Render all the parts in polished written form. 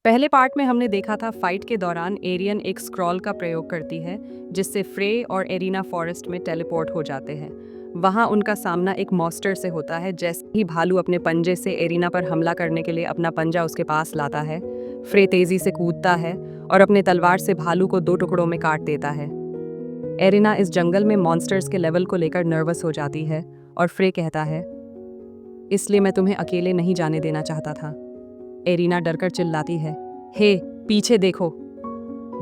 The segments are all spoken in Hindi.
पहले पार्ट में हमने देखा था फाइट के दौरान एरियन एक स्क्रॉल का प्रयोग करती है जिससे फ्रे और एरिना फॉरेस्ट में टेलीपोर्ट हो जाते हैं। वहां उनका सामना एक मॉन्स्टर से होता है। जैसे ही भालू अपने पंजे से एरिना पर हमला करने के लिए अपना पंजा उसके पास लाता है, फ्रे तेजी से कूदता है और अपने तलवार से भालू को दो टुकड़ों में काट देता है। एरिना इस जंगल में मॉन्स्टर्स के लेवल को लेकर नर्वस हो जाती है और फ्रे कहता है, इसलिए मैं तुम्हें अकेले नहीं जाने देना चाहता था। एरिना डरकर चिल्लाती है, हे पीछे देखो।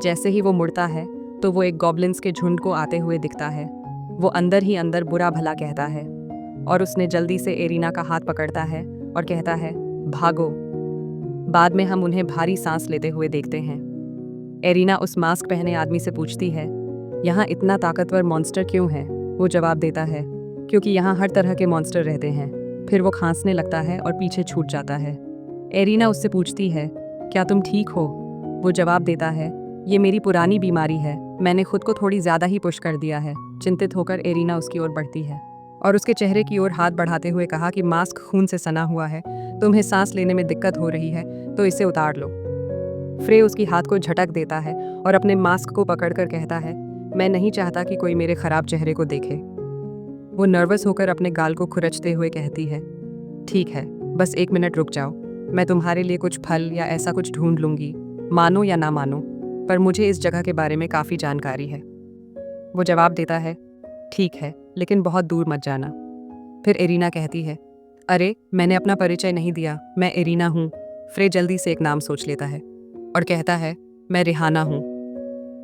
जैसे ही वो मुड़ता है तो वो एक गॉब्लिन्स के झुंड को आते हुए दिखता है। वो अंदर ही अंदर बुरा भला कहता है और उसने जल्दी से एरिना का हाथ पकड़ता है और कहता है, भागो। बाद में हम उन्हें भारी सांस लेते हुए देखते हैं। एरिना उस मास्क पहने आदमी से पूछती है, यहाँ इतना ताकतवर मॉन्स्टर क्यों है? वो जवाब देता है, क्योंकि यहाँ हर तरह के मॉन्स्टर रहते हैं। फिर वो खांसने लगता है और पीछे छूट जाता है। एरिना उससे पूछती है, क्या तुम ठीक हो? वो जवाब देता है, ये मेरी पुरानी बीमारी है, मैंने खुद को थोड़ी ज्यादा ही पुश कर दिया है। चिंतित होकर एरिना उसकी ओर बढ़ती है और उसके चेहरे की ओर हाथ बढ़ाते हुए कहा कि मास्क खून से सना हुआ है, तुम्हें सांस लेने में दिक्कत हो रही है तो इसे उतार लो। फ्रे उसकी हाथ को झटक देता है और अपने मास्क को पकड़कर कहता है, मैं नहीं चाहता कि कोई मेरे खराब चेहरे को देखे। वो नर्वस होकर अपने गाल को खुरचते हुए कहती है, ठीक है, बस 1 मिनट रुक जाओ, मैं तुम्हारे लिए कुछ फल या ऐसा कुछ ढूंढ लूंगी, मानो या ना मानो, पर मुझे इस जगह के बारे में काफ़ी जानकारी है। वो जवाब देता है, ठीक है, लेकिन बहुत दूर मत जाना। फिर एरिना कहती है, अरे मैंने अपना परिचय नहीं दिया, मैं एरिना हूँ। फ्रे जल्दी से एक नाम सोच लेता है और कहता है, मैं रिहाना हूँ।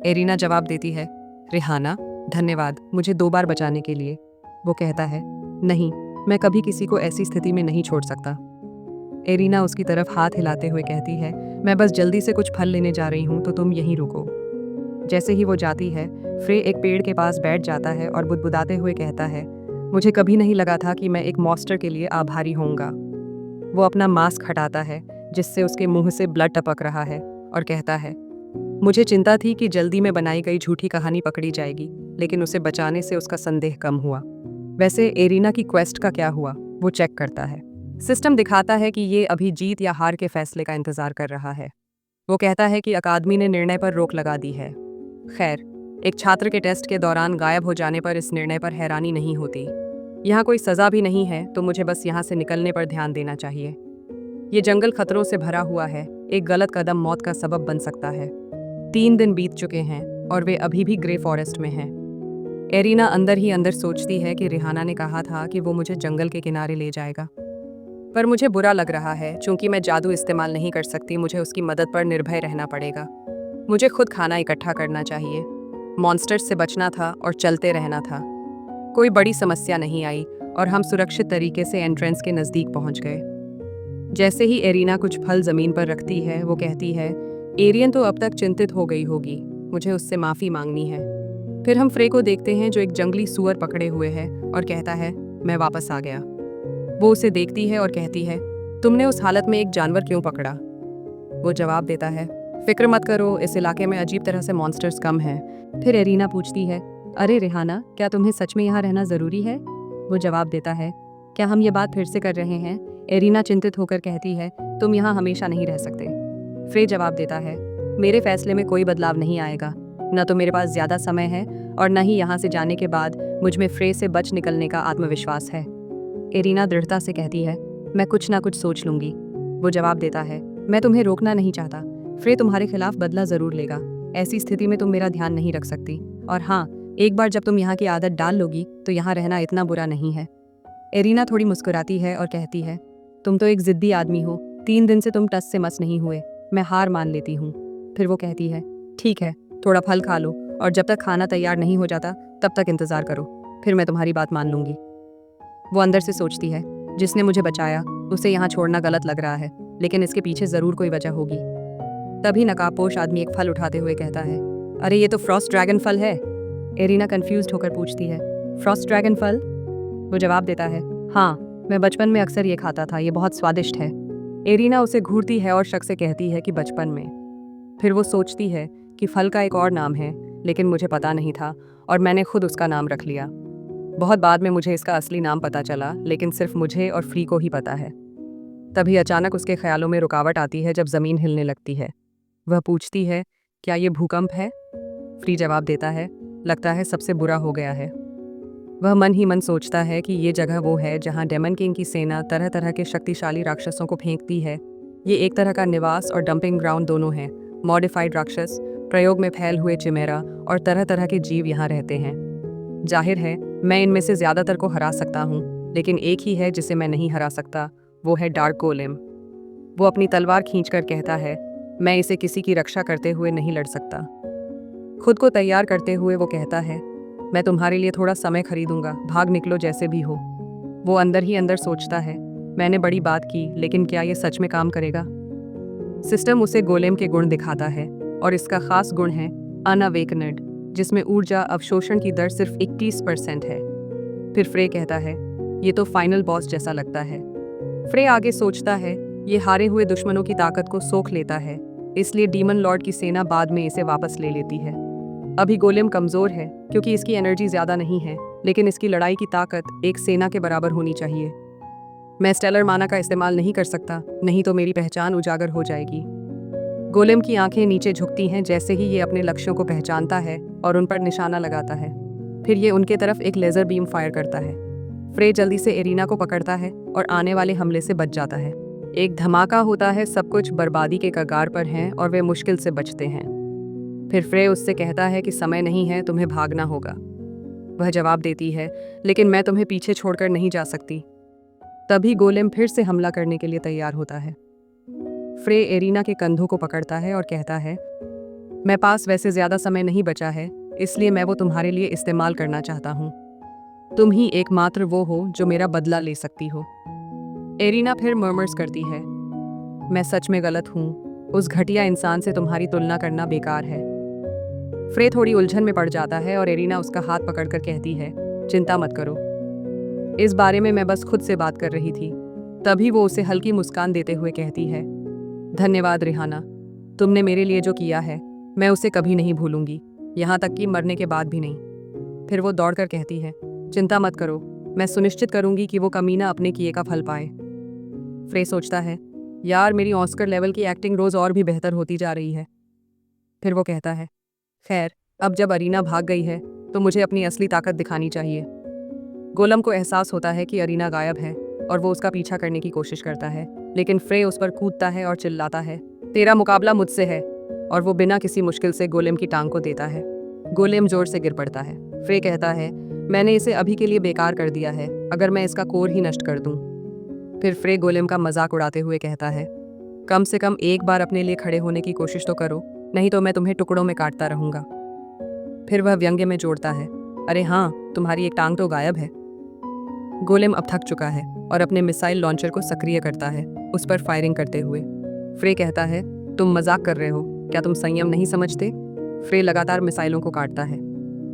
एरिना जवाब देती है, रिहाना, धन्यवाद मुझे 2 बार बचाने के लिए। वो कहता है, नहीं, मैं कभी किसी को ऐसी स्थिति में नहीं छोड़ सकता। एरिना उसकी तरफ हाथ हिलाते हुए कहती है, मैं बस जल्दी से कुछ फल लेने जा रही हूँ तो तुम यहीं रुको। जैसे ही वो जाती है, फ्रे एक पेड़ के पास बैठ जाता है और बुदबुदाते हुए कहता है, मुझे कभी नहीं लगा था कि मैं एक मॉन्स्टर के लिए आभारी होऊंगा। वो अपना मास्क हटाता है जिससे उसके मुंह से ब्लड टपक रहा है और कहता है, मुझे चिंता थी कि जल्दी में बनाई गई झूठी कहानी पकड़ी जाएगी, लेकिन उसे बचाने से उसका संदेह कम हुआ। वैसे एरिना की क्वेस्ट का क्या हुआ? वो चेक करता है। सिस्टम दिखाता है कि ये अभी जीत या हार के फैसले का इंतजार कर रहा है। वो कहता है कि अकादमी ने निर्णय पर रोक लगा दी है। खैर, एक छात्र के टेस्ट के दौरान गायब हो जाने पर इस निर्णय पर हैरानी नहीं होती। यहाँ कोई सजा भी नहीं है, तो मुझे बस यहाँ से निकलने पर ध्यान देना चाहिए। ये जंगल खतरों से भरा हुआ है, एक गलत कदम मौत का सबब बन सकता है। 3 दिन बीत चुके हैं और वे अभी भी ग्रे फॉरेस्ट में हैं। एरिना अंदर ही अंदर सोचती है कि रिहाना ने कहा था कि वो मुझे जंगल के किनारे ले जाएगा, पर मुझे बुरा लग रहा है। चूंकि मैं जादू इस्तेमाल नहीं कर सकती, मुझे उसकी मदद पर निर्भय रहना पड़ेगा। मुझे खुद खाना इकट्ठा करना चाहिए, मॉन्स्टर्स से बचना था और चलते रहना था। कोई बड़ी समस्या नहीं आई और हम सुरक्षित तरीके से एंट्रेंस के नज़दीक पहुंच गए। जैसे ही एरिना कुछ फल ज़मीन पर रखती है, वो कहती है, एरियन तो अब तक चिंतित हो गई होगी, मुझे उससे माफ़ी मांगनी है। फिर हम फ्रे को देखते हैं जो एक जंगली सूअर पकड़े हुए है और कहता है, मैं वापस आ गया। वो उसे देखती है और कहती है, तुमने उस हालत में एक जानवर क्यों पकड़ा? वो जवाब देता है, फिक्र मत करो, इस इलाके में अजीब तरह से मॉन्स्टर्स कम हैं। फिर एरिना पूछती है, अरे रिहाना, क्या तुम्हें सच में यहाँ रहना ज़रूरी है? वो जवाब देता है, क्या हम ये बात फिर से कर रहे हैं? एरिना चिंतित होकर कहती है, तुम यहाँ हमेशा नहीं रह सकते। फ्रे जवाब देता है, मेरे फैसले में कोई बदलाव नहीं आएगा। न तो मेरे पास ज़्यादा समय है और न ही यहाँ से जाने के बाद मुझ में फ्रे से बच निकलने का आत्मविश्वास है। एरिना दृढ़ता से कहती है, मैं कुछ ना कुछ सोच लूंगी। वो जवाब देता है, मैं तुम्हें रोकना नहीं चाहता। फ्रे तुम्हारे खिलाफ बदला ज़रूर लेगा। ऐसी स्थिति में तुम मेरा ध्यान नहीं रख सकती। और हाँ, एक बार जब तुम यहाँ की आदत डाल लोगी तो यहाँ रहना इतना बुरा नहीं है। एरिना थोड़ी मुस्कुराती है और कहती है, तुम तो एक जिद्दी आदमी हो, 3 दिन से तुम टस से मस नहीं हुए, मैं हार मान लेती हूँ। फिर वो कहती है, ठीक है, थोड़ा फल खा लो और जब तक खाना तैयार नहीं हो जाता तब तक इंतज़ार करो, फिर मैं तुम्हारी बात मान लूँगी। वो अंदर से सोचती है, जिसने मुझे बचाया उसे यहाँ छोड़ना गलत लग रहा है, लेकिन इसके पीछे ज़रूर कोई वजह होगी। तभी नकाबपोश आदमी एक फल उठाते हुए कहता है, अरे ये तो फ्रॉस्ट ड्रैगन फल है। एरिना कंफ्यूज्ड होकर पूछती है, फ्रॉस्ट ड्रैगन फल? वो जवाब देता है, हाँ, मैं बचपन में अक्सर ये खाता था, ये बहुत स्वादिष्ट है। एरिना उसे घूरती है और शक से कहती है कि बचपन में। फिर वो सोचती है कि फल का एक और नाम है, लेकिन मुझे पता नहीं था और मैंने खुद उसका नाम रख लिया। बहुत बाद में मुझे इसका असली नाम पता चला, लेकिन सिर्फ मुझे और फ्री को ही पता है। तभी अचानक उसके ख्यालों में रुकावट आती है जब जमीन हिलने लगती है। वह पूछती है, क्या ये भूकंप है? फ्री जवाब देता है, लगता है सबसे बुरा हो गया है। वह मन ही मन सोचता है कि ये जगह वो है जहाँ डेमन किंग की सेना तरह तरह के शक्तिशाली राक्षसों को फेंकती है। ये एक तरह का निवास और डंपिंग ग्राउंड दोनों है। मॉडिफाइड राक्षस, प्रयोग में फैल हुए चिमेरा और तरह तरह के जीव यहाँ रहते हैं। जाहिर है मैं इनमें से ज्यादातर को हरा सकता हूँ, लेकिन एक ही है जिसे मैं नहीं हरा सकता, वो है डार्क गोलेम। वो अपनी तलवार खींचकर कहता है, मैं इसे किसी की रक्षा करते हुए नहीं लड़ सकता। खुद को तैयार करते हुए वो कहता है, मैं तुम्हारे लिए थोड़ा समय खरीदूंगा, भाग निकलो जैसे भी हो। वो अंदर ही अंदर सोचता है, मैंने बड़ी बात की, लेकिन क्या ये सच में काम करेगा? सिस्टम उसे गोलेम के गुण दिखाता है और इसका खास गुण है अनअवेकनेड, जिसमें ऊर्जा अवशोषण की दर सिर्फ 21% है। फिर फ्रे कहता है, ये तो फाइनल बॉस जैसा लगता है। फ्रे आगे सोचता है, ये हारे हुए दुश्मनों की ताकत को सोख लेता है, इसलिए डीमन लॉर्ड की सेना बाद में इसे वापस ले लेती है। अभी गोलेम कमजोर है क्योंकि इसकी एनर्जी ज्यादा नहीं है, लेकिन इसकी लड़ाई की ताकत एक सेना के बराबर होनी चाहिए। मैं स्टेलर माना का इस्तेमाल नहीं कर सकता, नहीं तो मेरी पहचान उजागर हो जाएगी। गोलेम की आंखें नीचे झुकती हैं जैसे ही ये अपने लक्ष्यों को पहचानता है और उन पर निशाना लगाता है। फिर ये उनके तरफ एक लेजर बीम फायर करता है। फ्रे जल्दी से एरिना को पकड़ता है और आने वाले हमले से बच जाता है। एक धमाका होता है, सब कुछ बर्बादी के कगार पर हैं और वे मुश्किल से बचते हैं। फिर फ्रे उससे कहता है कि समय नहीं है, तुम्हें भागना होगा। वह जवाब देती है, लेकिन मैं तुम्हें पीछे छोड़कर नहीं जा सकती। तभी गोलेम फिर से हमला करने के लिए तैयार होता है। फ्रे एरिना के कंधों को पकड़ता है और कहता है, मैं पास वैसे ज्यादा समय नहीं बचा है, इसलिए मैं वो तुम्हारे लिए इस्तेमाल करना चाहता हूँ। तुम ही एकमात्र वो हो जो मेरा बदला ले सकती हो। एरिना फिर मर्मर्स करती है, मैं सच में गलत हूँ, उस घटिया इंसान से तुम्हारी तुलना करना बेकार है। फ्रे थोड़ी उलझन में पड़ जाता है और एरिना उसका हाथ पकड़कर कहती है, चिंता मत करो, इस बारे में मैं बस खुद से बात कर रही थी। तभी वो उसे हल्की मुस्कान देते हुए कहती है, धन्यवाद रिहाना, तुमने मेरे लिए जो किया है मैं उसे कभी नहीं भूलूंगी, यहाँ तक कि मरने के बाद भी नहीं। फिर वो दौड़कर कहती है, चिंता मत करो, मैं सुनिश्चित करूंगी कि वो कमीना अपने किए का फल पाए। फ्रे सोचता है, यार मेरी ऑस्कर लेवल की एक्टिंग रोज और भी बेहतर होती जा रही है। फिर वो कहता है, खैर अब जब अरीना भाग गई है तो मुझे अपनी असली ताकत दिखानी चाहिए। गोलम को एहसास होता है कि अरीना गायब है और वो उसका पीछा करने की कोशिश करता है, लेकिन फ्रे उस पर कूदता है और चिल्लाता है, तेरा मुकाबला मुझसे है, और वो बिना किसी मुश्किल से गोलेम की टांग को देता है। गोलेम जोर से गिर पड़ता है। फ्रे कहता है, मैंने इसे अभी के लिए बेकार कर दिया है, अगर मैं इसका कोर ही नष्ट कर दूं। फिर फ्रे गोलेम का मजाक उड़ाते हुए कहता है, कम से कम एक बार अपने लिए खड़े होने की कोशिश तो करो, नहीं तो मैं तुम्हें टुकड़ों में काटता रहूंगा। फिर वह व्यंग्य में जोड़ता है, अरे हाँ, तुम्हारी एक टांग तो गायब है। गोलेम अब थक चुका है और अपने मिसाइल लॉन्चर को सक्रिय करता है, उस पर फायरिंग करते हुए। फ्रे कहता है, तुम मजाक कर रहे हो, क्या तुम संयम नहीं समझते? फ्रे लगातार मिसाइलों को काटता है,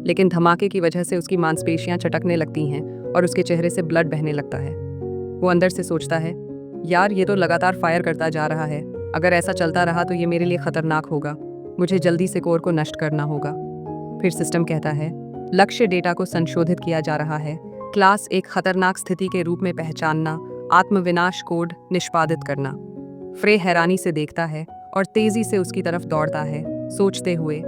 लेकिन धमाके की वजह से उसकी मांसपेशियां चटकने लगती हैं और उसके चेहरे से ब्लड बहने लगता है। वो अंदर से सोचता है, यार ये तो लगातार फायर करता जा रहा है, अगर ऐसा चलता रहा तो ये मेरे लिए खतरनाक होगा, मुझे जल्दी से कोर को नष्ट करना होगा। फिर सिस्टम कहता है, लक्ष्य डेटा को संशोधित किया जा रहा है, क्लास एक खतरनाक स्थिति के रूप में पहचानना, आत्मविनाश कोड निष्पादित करना। फ्रे हैरानी से देखता है और तेजी से उसकी तरफ दौड़ता है, सोचते हुए,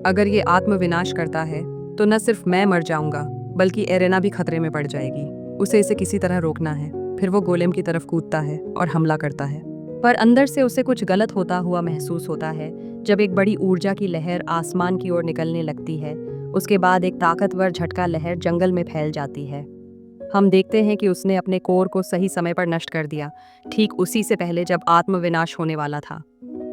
अगर ये आत्मविनाश करता है तो न सिर्फ मैं मर जाऊंगा बल्कि एरेना भी खतरे में पड़ जाएगी। उसे इसे किसी तरह रोकना है। फिर वो गोलेम की तरफ कूदता है और हमला करता है, पर अंदर से उसे कुछ गलत होता हुआ महसूस होता है जब एक बड़ी ऊर्जा की लहर आसमान की ओर निकलने लगती है। उसके बाद एक ताकतवर झटका लहर जंगल में फैल जाती है। हम देखते हैं कि उसने अपने कोर को सही समय पर नष्ट कर दिया, ठीक उसी से पहले जब आत्मविनाश होने वाला था।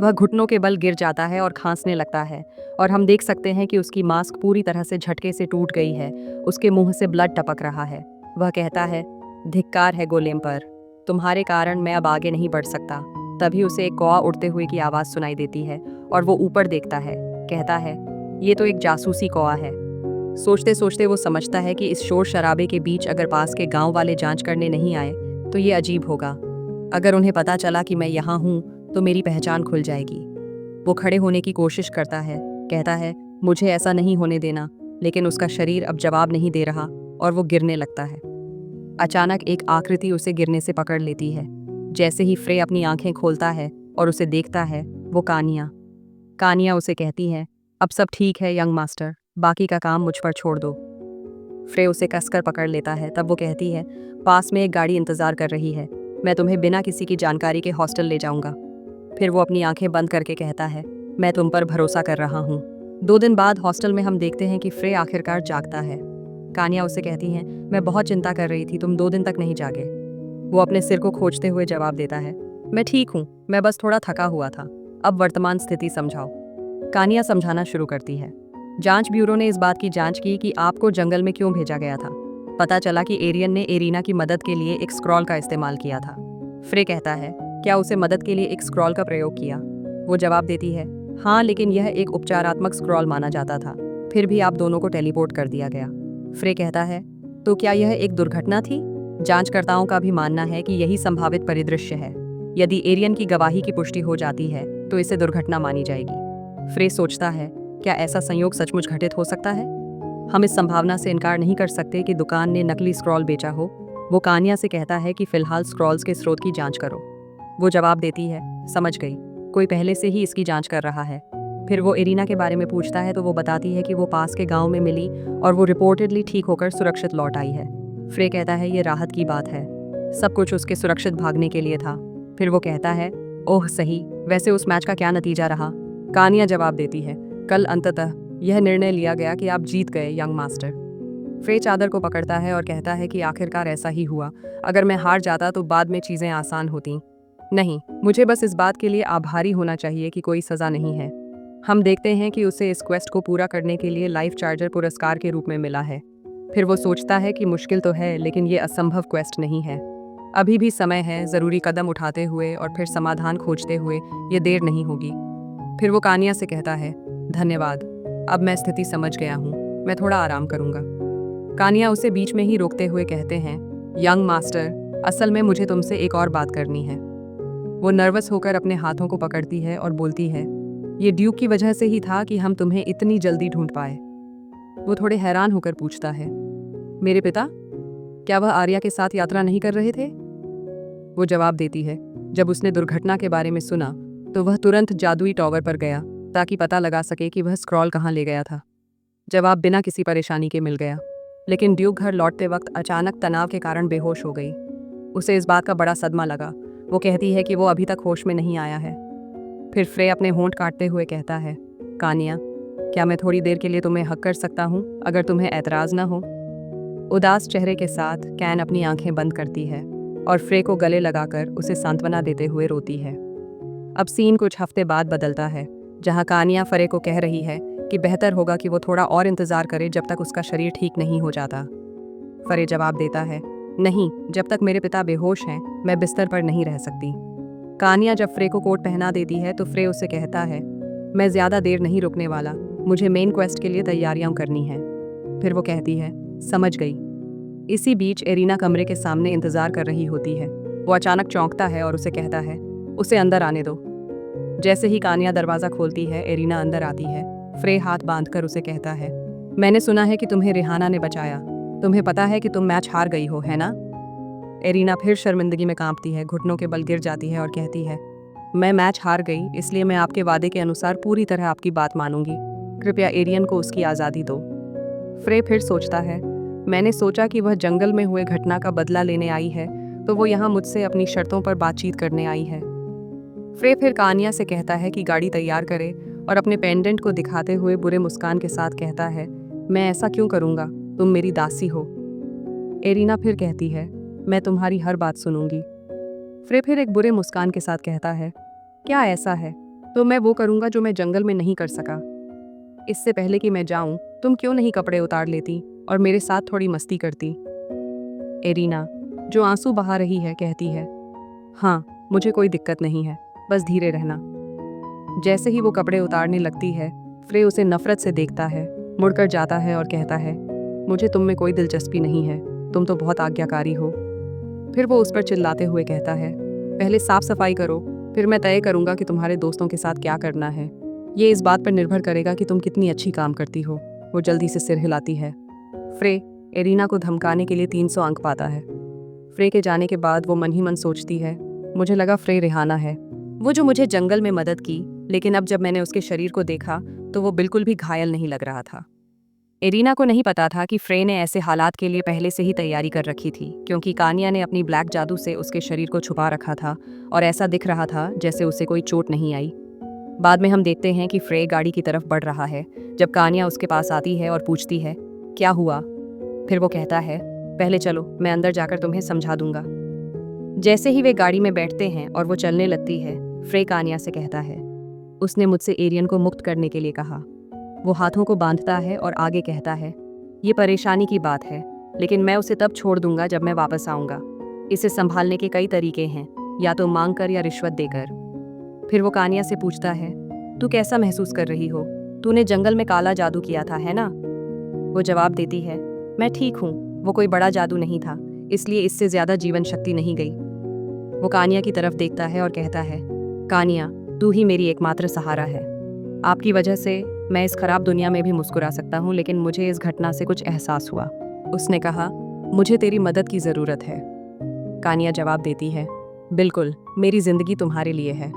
वह घुटनों के बल गिर जाता है और खांसने लगता है, और हम देख सकते हैं कि उसकी मास्क पूरी तरह से झटके से टूट गई है, उसके मुंह से ब्लड टपक रहा है। वह कहता है, धिक्कार है गोलेम पर, तुम्हारे कारण मैं अब आगे नहीं बढ़ सकता। तभी उसे एक कौवा उड़ते हुए की आवाज़ सुनाई देती है और वो ऊपर देखता है, कहता है, ये तो एक जासूसी कौवा है। सोचते सोचते वो समझता है कि इस शोर शराबे के बीच अगर पास के गांव वाले जांच करने नहीं आए तो ये अजीब होगा। अगर उन्हें पता चला कि मैं यहाँ हूँ तो मेरी पहचान खुल जाएगी। वो खड़े होने की कोशिश करता है, कहता है, मुझे ऐसा नहीं होने देना, लेकिन उसका शरीर अब जवाब नहीं दे रहा और वो गिरने लगता है। अचानक एक आकृति उसे गिरने से पकड़ लेती है। जैसे ही फ्रे अपनी आंखें खोलता है और उसे देखता है, वो कानिया उसे कहती है, अब सब ठीक है यंग मास्टर, बाकी का काम मुझ पर छोड़ दो। फ्रे उसे कसकर पकड़ लेता है। तब वो कहती है, पास में एक गाड़ी इंतजार कर रही है, मैं तुम्हें बिना किसी की जानकारी के हॉस्टल ले जाऊंगा। फिर वो अपनी आंखें बंद करके कहता है, मैं तुम पर भरोसा कर रहा हूँ। 2 दिन बाद हॉस्टल में हम देखते हैं कि फ्रे आखिरकार जागता है। कानिया उसे कहती है, मैं बहुत चिंता कर रही थी, तुम 2 दिन तक नहीं जागे। वो अपने सिर को खोजते हुए जवाब देता है, मैं ठीक हूँ, मैं बस थोड़ा थका हुआ था। अब वर्तमान स्थिति समझाओ। कानिया समझाना शुरू करती है। जांच ब्यूरो ने इस बात की जांच की कि आपको जंगल में क्यों भेजा गया था। पता चला कि एरियन ने एरिना की मदद के लिए एक स्क्रॉल का इस्तेमाल किया था। फ्रे कहता है, क्या उसे मदद के लिए एक स्क्रॉल का प्रयोग किया? वो जवाब देती है, हाँ, लेकिन यह एक उपचारात्मक स्क्रॉल माना जाता था। फिर भी आप दोनों को टेलीपोर्ट कर दिया गया। फ्रे कहता है, तो क्या यह एक दुर्घटना थी? जांचकर्ताओं का भी मानना है कि यही संभावित परिदृश्य है। यदि एरियन की गवाही की पुष्टि हो जाती है तो इसे दुर्घटना मानी जाएगी। फ्रे सोचता है, क्या ऐसा संयोग सचमुच घटित हो सकता है? हम इस संभावना से इनकार नहीं कर सकते कि दुकान ने नकली स्क्रॉल बेचा हो। वो कानिया से कहता है कि फिलहाल स्क्रॉल्स के स्रोत की जांच करो। वो जवाब देती है, समझ गई, कोई पहले से ही इसकी जांच कर रहा है। फिर वो एरिना के बारे में पूछता है तो वो बताती है कि वो पास के गांव में मिली और वो रिपोर्टेडली ठीक होकर सुरक्षित लौट आई है। फ्रे कहता है, ये राहत की बात है, सब कुछ उसके सुरक्षित भागने के लिए था। फिर वो कहता है, ओह सही, वैसे उस मैच का क्या नतीजा रहा? कानिया जवाब देती है, कल अंततः यह निर्णय लिया गया कि आप जीत गए यंग मास्टर। फ्रे चादर को पकड़ता है और कहता है कि आखिरकार ऐसा ही हुआ। अगर मैं हार जाता तो बाद में चीजें आसान होती। नहीं, मुझे बस इस बात के लिए आभारी होना चाहिए कि कोई सजा नहीं है। हम देखते हैं कि उसे इस क्वेस्ट को पूरा करने के लिए लाइफ चार्जर पुरस्कार के रूप में मिला है। फिर वो सोचता है कि मुश्किल तो है, लेकिन ये असंभव क्वेस्ट नहीं है। अभी भी समय है, जरूरी कदम उठाते हुए और फिर समाधान खोजते हुए ये देर नहीं होगी। फिर वो कानिया से कहता है, धन्यवाद, अब मैं स्थिति समझ गया हूँ, मैं थोड़ा आराम करूँगा। कानिया उसे बीच में ही रोकते हुए कहते हैं, यंग मास्टर, असल में मुझे तुमसे एक और बात करनी है। वो नर्वस होकर अपने हाथों को पकड़ती है और बोलती है, ये ड्यूक की वजह से ही था कि हम तुम्हें इतनी जल्दी ढूंढ पाए। वो थोड़े हैरान होकर पूछता है, मेरे पिता, क्या वह आर्या के साथ यात्रा नहीं कर रहे थे? वो जवाब देती है, जब उसने दुर्घटना के बारे में सुना तो वह तुरंत जादुई टॉवर पर गया ताकि पता लगा सके कि वह स्क्रॉल कहाँ ले गया था। जवाब बिना किसी परेशानी के मिल गया, लेकिन ड्यूक घर लौटते वक्त अचानक तनाव के कारण बेहोश हो गई। उसे इस बात का बड़ा सदमा लगा। वो कहती है कि वो अभी तक होश में नहीं आया है। फिर फ्रे अपने होंठ काटते हुए कहता है, कानिया, क्या मैं थोड़ी देर के लिए तुम्हें हक कर सकता हूँ, अगर तुम्हें ऐतराज ना हो? उदास चेहरे के साथ कैन अपनी आंखें बंद करती है और फ्रे को गले लगाकर उसे सांत्वना देते हुए रोती है। अब सीन कुछ हफ्ते बाद बदलता है, जहाँ कानिया फ्रे को कह रही है कि बेहतर होगा कि वो थोड़ा और इंतजार करे जब तक उसका शरीर ठीक नहीं हो जाता। फ्रे जवाब देता है, नहीं, जब तक मेरे पिता बेहोश हैं मैं बिस्तर पर नहीं रह सकती। कानिया जब फ्रे को कोट पहना देती है तो फ्रे उससे कहता है, मैं ज्यादा देर नहीं रुकने वाला, मुझे मेन क्वेस्ट के लिए तैयारियां करनी है। फिर वो कहती है, समझ गई। इसी बीच एरिना कमरे के सामने इंतजार कर रही होती है। वो अचानक चौंकता है और उसे कहता है, उसे अंदर आने दो। जैसे ही कानिया दरवाजा खोलती है, एरिना अंदर आती है। फ्रे हाथ बांधकर उसे कहता है, मैंने सुना है कि तुम्हें रिहाना ने बचाया, तुम्हें पता है कि तुम मैच हार गई हो, है ना? एरिना फिर शर्मिंदगी में कांपती है, घुटनों के बल गिर जाती है और कहती है, मैं मैच हार गई, इसलिए मैं आपके वादे के अनुसार पूरी तरह आपकी बात मानूंगी। कृपया एरियन को उसकी आज़ादी दो। फ्रे फिर सोचता है, मैंने सोचा कि वह जंगल में हुए घटना का बदला लेने आई है, तो वो यहाँ मुझसे अपनी शर्तों पर बातचीत करने आई है। फ्रे फिर कानिया से कहता है कि गाड़ी तैयार करे और अपने पेंडेंट को दिखाते हुए बुरे मुस्कान के साथ कहता है, मैं ऐसा क्यों करूँगा, तुम मेरी दासी हो। एरिना फिर कहती है, मैं तुम्हारी हर बात सुनूंगी। फ्रे फिर एक बुरे मुस्कान के साथ कहता है, क्या ऐसा है तो मैं वो करूँगा जो मैं जंगल में नहीं कर सका। इससे पहले कि मैं जाऊं, तुम क्यों नहीं कपड़े उतार लेती और मेरे साथ थोड़ी मस्ती करती? एरिना, जो आंसू बहा रही है, कहती है, हाँ, मुझे कोई दिक्कत नहीं है, बस धीरे रहना। जैसे ही वो कपड़े उतारने लगती है, फ्रे उसे नफरत से देखता है, मुड़कर जाता है और कहता है, मुझे तुम में कोई दिलचस्पी नहीं है, तुम तो बहुत आज्ञाकारी हो। फिर वो उस पर चिल्लाते हुए कहता है, पहले साफ सफाई करो, फिर मैं तय करूंगा कि तुम्हारे दोस्तों के साथ क्या करना है। ये इस बात पर निर्भर करेगा कि तुम कितनी अच्छी काम करती हो। वो जल्दी से सिर हिलाती है। फ्रे एरिना को धमकाने के लिए 300 अंक पाता है। फ्रे के जाने के बाद वो मन ही मन सोचती है, मुझे लगा फ्रे रिहाना है, वो जो मुझे जंगल में मदद की, लेकिन अब जब मैंने उसके शरीर को देखा तो वो बिल्कुल भी घायल नहीं लग रहा था। एरिना को नहीं पता था कि फ्रे ने ऐसे हालात के लिए पहले से ही तैयारी कर रखी थी, क्योंकि कानिया ने अपनी ब्लैक जादू से उसके शरीर को छुपा रखा था और ऐसा दिख रहा था जैसे उसे कोई चोट नहीं आई। बाद में हम देखते हैं कि फ्रे गाड़ी की तरफ बढ़ रहा है जब कानिया उसके पास आती है और पूछती है, क्या हुआ? फिर वो कहता है, पहले चलो, मैं अंदर जाकर तुम्हें समझा दूंगा। जैसे ही वे गाड़ी में बैठते हैं और वो चलने लगती है, फ्रे कानिया से कहता है, उसने मुझसे एरियन को मुक्त करने के लिए कहा। वो हाथों को बांधता है और आगे कहता है, ये परेशानी की बात है, लेकिन मैं उसे तब छोड़ दूंगा जब मैं वापस आऊंगा। इसे संभालने के कई तरीके हैं, या तो मांग कर या रिश्वत देकर। फिर वो कानिया से पूछता है, तू कैसा महसूस कर रही हो? तूने जंगल में काला जादू किया था, है ना? वो जवाब देती है, मैं ठीक हूँ, वो कोई बड़ा जादू नहीं था, इसलिए इससे ज्यादा जीवन शक्ति नहीं गई। वो कानिया की तरफ देखता है और कहता है, कानिया, तू ही मेरी एकमात्र सहारा है। आपकी वजह से मैं इस खराब दुनिया में भी मुस्कुरा सकता हूँ, लेकिन मुझे इस घटना से कुछ एहसास हुआ। उसने कहा, मुझे तेरी मदद की ज़रूरत है। कानिया जवाब देती है, बिल्कुल, मेरी ज़िंदगी तुम्हारे लिए है।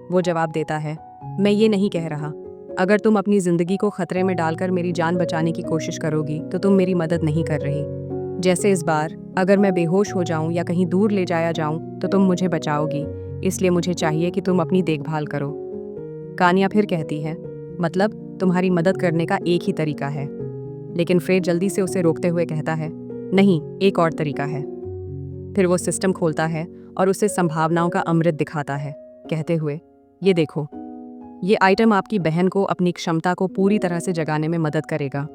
वो जवाब देता है, मैं ये नहीं कह रहा। अगर तुम अपनी ज़िंदगी को खतरे में डालकर मेरी जान बचाने की कोशिश करोगी तो तुम मेरी मदद नहीं कर रही। जैसे इस बार, अगर मैं बेहोश हो जाऊं या कहीं दूर ले जाया जाऊं तो तुम मुझे बचाओगी, इसलिए मुझे चाहिए कि तुम अपनी देखभाल करो। कानिया फिर कहती है, मतलब तुम्हारी मदद करने का एक ही तरीका है। लेकिन फ्रे जल्दी से उसे रोकते हुए कहता है, नहीं, एक और तरीका है। फिर वो सिस्टम खोलता है और उसे संभावनाओं का अमृत दिखाता है, कहते हुए, ये देखो, ये आइटम आपकी बहन को अपनी क्षमता को पूरी तरह से जगाने में मदद करेगा।